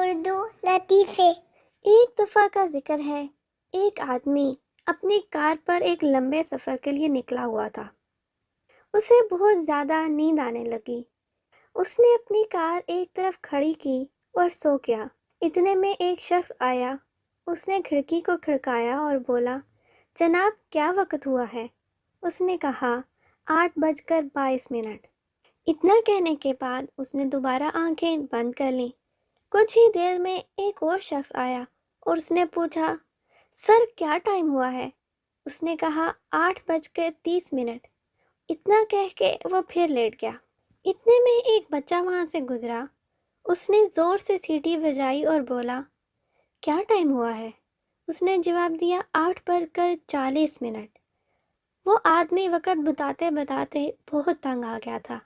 اردو لطیفے۔ ایک دفعہ کا ذکر ہے، ایک آدمی اپنی کار پر ایک لمبے سفر کے لیے نکلا ہوا تھا۔ اسے بہت زیادہ نیند آنے لگی۔ اس نے اپنی کار ایک طرف کھڑی کی اور سو گیا۔ اتنے میں ایک شخص آیا۔ اس نے کھڑکی کو کھڑکایا اور بولا، جناب کیا وقت ہوا ہے؟ اس نے کہا 8:22۔ اتنا کہنے کے بعد اس نے دوبارہ آنکھیں بند کر لیں۔ کچھ ہی دیر میں ایک اور شخص آیا اور اس نے پوچھا، سر کیا ٹائم ہوا ہے؟ اس نے کہا 8:30۔ اتنا کہہ کے وہ پھر لیٹ گیا۔ اتنے میں ایک بچہ وہاں سے گزرا۔ اس نے زور سے سیٹی بجائی اور بولا، کیا ٹائم ہوا ہے؟ اس نے جواب دیا 8:40۔ وہ آدمی وقت بتاتے بتاتے بہت تنگ آ گیا تھا۔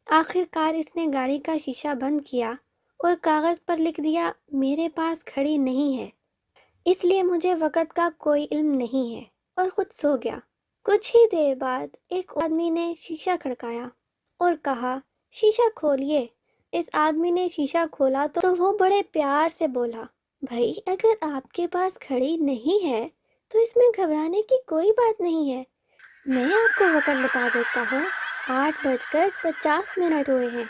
آخر کار اس نے گاڑی کا شیشہ بند کیا اور کاغذ پر لکھ دیا، میرے پاس گھڑی نہیں ہے، اس لیے مجھے وقت کا کوئی علم نہیں ہے، اور خود سو گیا۔ کچھ ہی دیر بعد ایک آدمی نے شیشہ کھڑکایا اور کہا، شیشہ کھولیے۔ اس آدمی نے شیشہ کھولا تو وہ بڑے پیار سے بولا، بھائی اگر آپ کے پاس گھڑی نہیں ہے تو اس میں گھبرانے کی کوئی بات نہیں ہے، میں آپ کو وقت بتا دیتا ہوں، 8:50 ہوئے ہیں۔